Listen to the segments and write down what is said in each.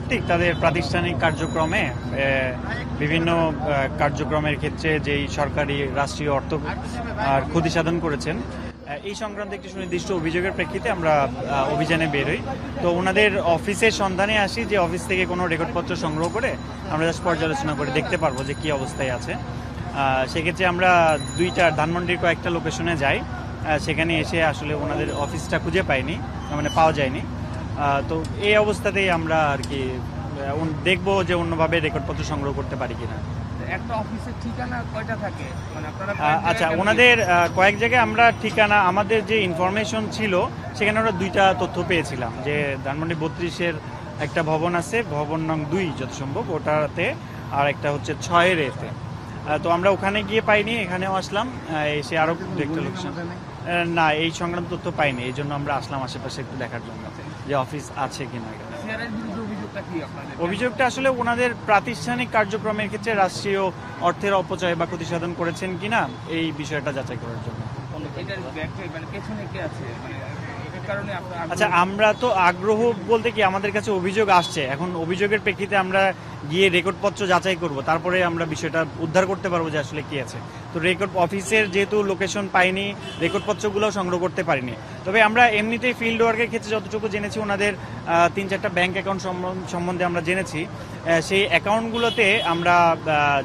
কর্তৃক তাদের প্রাতিষ্ঠানিক কার্যক্রমে বিভিন্ন কার্যক্রমের ক্ষেত্রে যেই সরকারি রাষ্ট্রীয় অর্থ আর ক্ষতি সাধন করেছেন এই সংক্রান্ত একটি সুনির্দিষ্ট অভিযোগের প্রেক্ষিতে আমরা অভিযানে বেরোই। তো ওনাদের অফিসের সন্ধানে আসি, যে অফিস থেকে কোনো রেকর্ডপত্র সংগ্রহ করে আমরা জাস্ট পর্যালোচনা করে দেখতে পারবো যে কী অবস্থায় আছে। সেক্ষেত্রে আমরা ধানমন্ডির কয়েকটা লোকেশনে যাই, সেখানে এসে আসলে ওনাদের অফিসটা খুঁজে পাইনি, মানে পাওয়া যায়নি। তো এই অবস্থাতেই আমরা আর কি দেখবো যে অন্যভাবে রেকর্ডপত্র সংগ্রহ করতে পারি কিনা। একটা অফিসের ঠিকানা কয়টা থাকে, মানে আপনারা আচ্ছা, ওনাদের কয়েক জায়গায় আমরা ঠিকানা, আমাদের যে ইনফরমেশন ছিল সেখানে আমরা দুইটা তথ্য পেয়েছিলাম, যে ধানমন্ডি 32-এর একটা ভবন আছে, ভবন নং 2 যত সম্ভব ওটাতে, আর একটা হচ্ছে 6-এর এতে। তো আমরা ওখানে গিয়ে পাইনি, এখানেও আসলাম, এসে আরও দেখতে লোকেশন না এই সংক্রান্ত তথ্য পাইনি, এই জন্য আমরা আসলাম আশেপাশে একটু দেখার জন্য যে অফিস আছে কিনা। অভিযোগটা আসলে ওনাদের প্রাতিষ্ঠানিক কার্যক্রমের ক্ষেত্রে রাষ্ট্রীয় অর্থের অপচয় বা ক্ষতি সাধন করেছেন কিনা এই বিষয়টা যাচাই করার জন্য। আচ্ছা, আমরা তো আগ্রহ বলতে কি আমাদের কাছে অভিযোগ আসছে, এখন অভিযোগের প্রেক্ষিতে আমরা গিয়ে রেকর্ডপত্র যাচাই করব, তারপরে আমরা বিষয়টা উদ্ধার করতে পারবো যে আসলে কি আছে। তো রেকর্ড অফিসের যেহেতু লোকেশন পাইনি, রেকর্ডপত্রগুলো সংগ্রহ করতে পারিনি। তবে আমরা এমনিতেই ফিল্ড ওয়ার্কের ক্ষেত্রে যতটুকু জেনেছি, ওনাদের 3-4টা ব্যাংক অ্যাকাউন্ট সম্বন্ধে আমরা জেনেছি। সেই অ্যাকাউন্টগুলোতে আমরা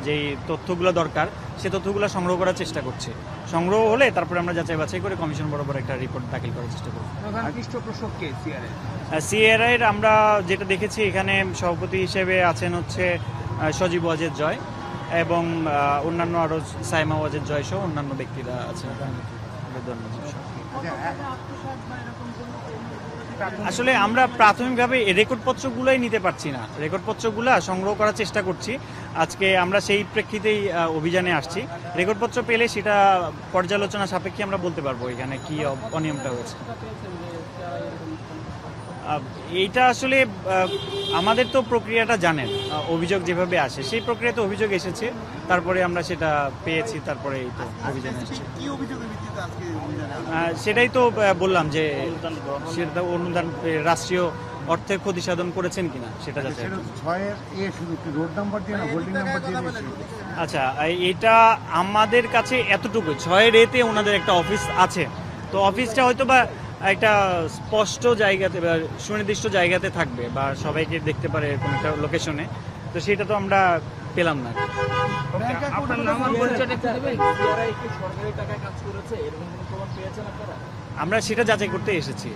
যেই তথ্যগুলো দরকার সে তথ্যগুলো সংগ্রহ করার চেষ্টা করছি। সংগ্রহ হলে তারপরে আমরা যাচাই বাছাই করে কমিশন বরাবর একটা রিপোর্ট দাখিল করার চেষ্টা করব। সিআরআই আমরা যেটা দেখেছি, এখানে সভাপতি হিসেবে আছেন হচ্ছে সজীব ওয়াজেদ জয়, এবং অন্যান্য আরও সাইমা ওয়াজেদ জয় সহ অন্যান্য ব্যক্তিরা আছেন। আসলে আমরা প্রাথমিকভাবে রেকর্ডপত্রগুলোই নিতে পারছি না, রেকর্ডপত্রগুলো সংগ্রহ করার চেষ্টা করছি। আজকে আমরা সেই প্রেক্ষিতেই অভিযানে আসছি। রেকর্ডপত্র পেলে সেটা পর্যালোচনা সাপেক্ষে আমরা বলতে পারবো এখানে কি অনিয়মটা হয়েছে। এইটা আসলে আমাদের তো প্রক্রিয়াটা জানেন, অভিযোগ যেভাবে আসে সেই প্রক্রিয়াতে অভিযোগ এসেছে, তারপরে আমরা সেটা পেয়েছি, তারপরে এই তো অভিযানে এসেছে। সেটাই তো বললাম যে সেটা অনুদান রাষ্ট্রীয় অর্থের ক্ষতি সাধন করেছেন কিনা সেটা যাচাই। আচ্ছা, এটা আমাদের কাছে এতটুকু 6-এর এতে ওনাদের একটা অফিস আছে, তো অফিসটা হয়তো বা একটা স্পষ্ট জায়গাতে বা সুনির্দিষ্ট জায়গাতে থাকবে বা সবাইকে দেখতে পারে এরকম একটা লোকেশনে, তো সেটা তো আমরা পেলাম না। আমরা সেটা যাচাই করতে এসেছি।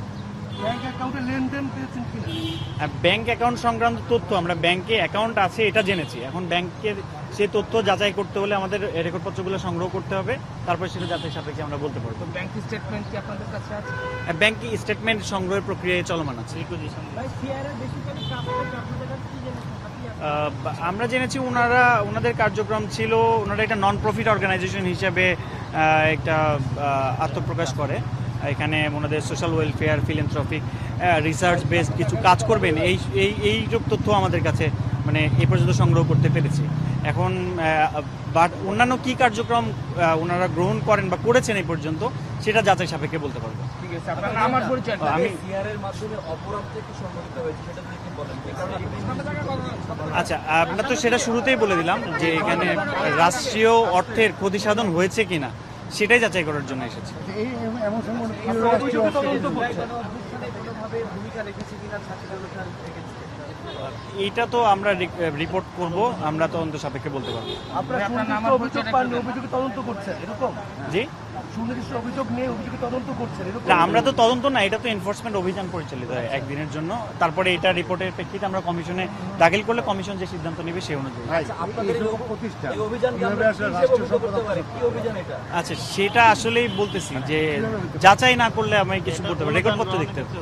ব্যাংক অ্যাকাউন্ট সংক্রান্ত তথ্য, আমরা ব্যাংকে অ্যাকাউন্ট আছে এটা জেনেছি, এখন ব্যাংকের সেই তথ্য যাচাই করতে হলে আমাদের রেকর্ডপত্রগুলো সংগ্রহ করতে হবে, তারপরে সেটা যাচাই সাপেক্ষে আমরা বলতে পারবো। ব্যাংক স্টেটমেন্ট কি আপনাদের কাছে আছে? ব্যাংক স্টেটমেন্ট সংগ্রহের প্রক্রিয়ায় চলমান আছে। আমরা জেনেছি ওনাদের কার্যক্রম ছিল, ওনারা একটা নন প্রফিট অর্গানাইজেশন হিসেবে একটা আত্মপ্রকাশ করে, এখানে ওনাদের social welfare, philanthropic, research based কিছু কাজ করবেন, এই তথ্য আমাদের কাছে মানে এ পর্যন্ত সংগ্রহ করতে পেরেছি। এখন বাট অন্যান্য কি কার্যক্রম ওনারা গ্রহণ করেন বা করেছেন এই পর্যন্ত সেটা যাচাই সাপেক্ষে বলতে পারবো। আচ্ছা, আমরা তো সেটা শুরুতেই বলে দিলাম যে এখানে রাষ্ট্রীয় অর্থের ক্ষতি সাধন হয়েছে কিনা সেটাই যাচাই করার জন্য এসেছি। এইটা তো আমরা রিপোর্ট করব, আমরা তদন্ত সাপেক্ষে বলতে পারবো। জি, আমরা তো তদন্ত না, এটা তো এনফোর্সমেন্ট অভিযান পরিচালিত হয় একদিনের জন্য, তারপরে এটা রিপোর্টের প্রেক্ষিতে আমরা কমিশনে দাখিল করলে কমিশন যে সিদ্ধান্ত নেবে সেই অনুযায়ী। আচ্ছা, সেটা আসলেই বলতেছি যে যাচাই না করলে আমি কিছু বলতে পারি, রেকর্ডপত্র দেখতে হবে।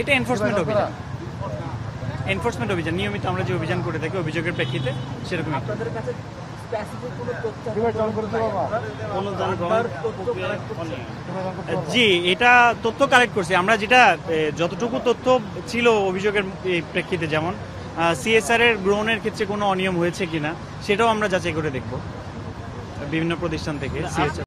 এটা এনফোর্সমেন্ট অভিযান, নিয়মিত আমরা যে অভিযান করে থাকি অভিযোগের প্রেক্ষিতে সেরকম। জি, এটা তথ্য কালেক্ট করছি আমরা, যেটা যতটুকু তথ্য ছিল অভিযোগের প্রেক্ষিতে, যেমন সিএসআর এর গ্রহণের ক্ষেত্রে কোনো অনিয়ম হয়েছে কিনা সেটাও আমরা যাচাই করে দেখব বিভিন্ন প্রতিষ্ঠান থেকে।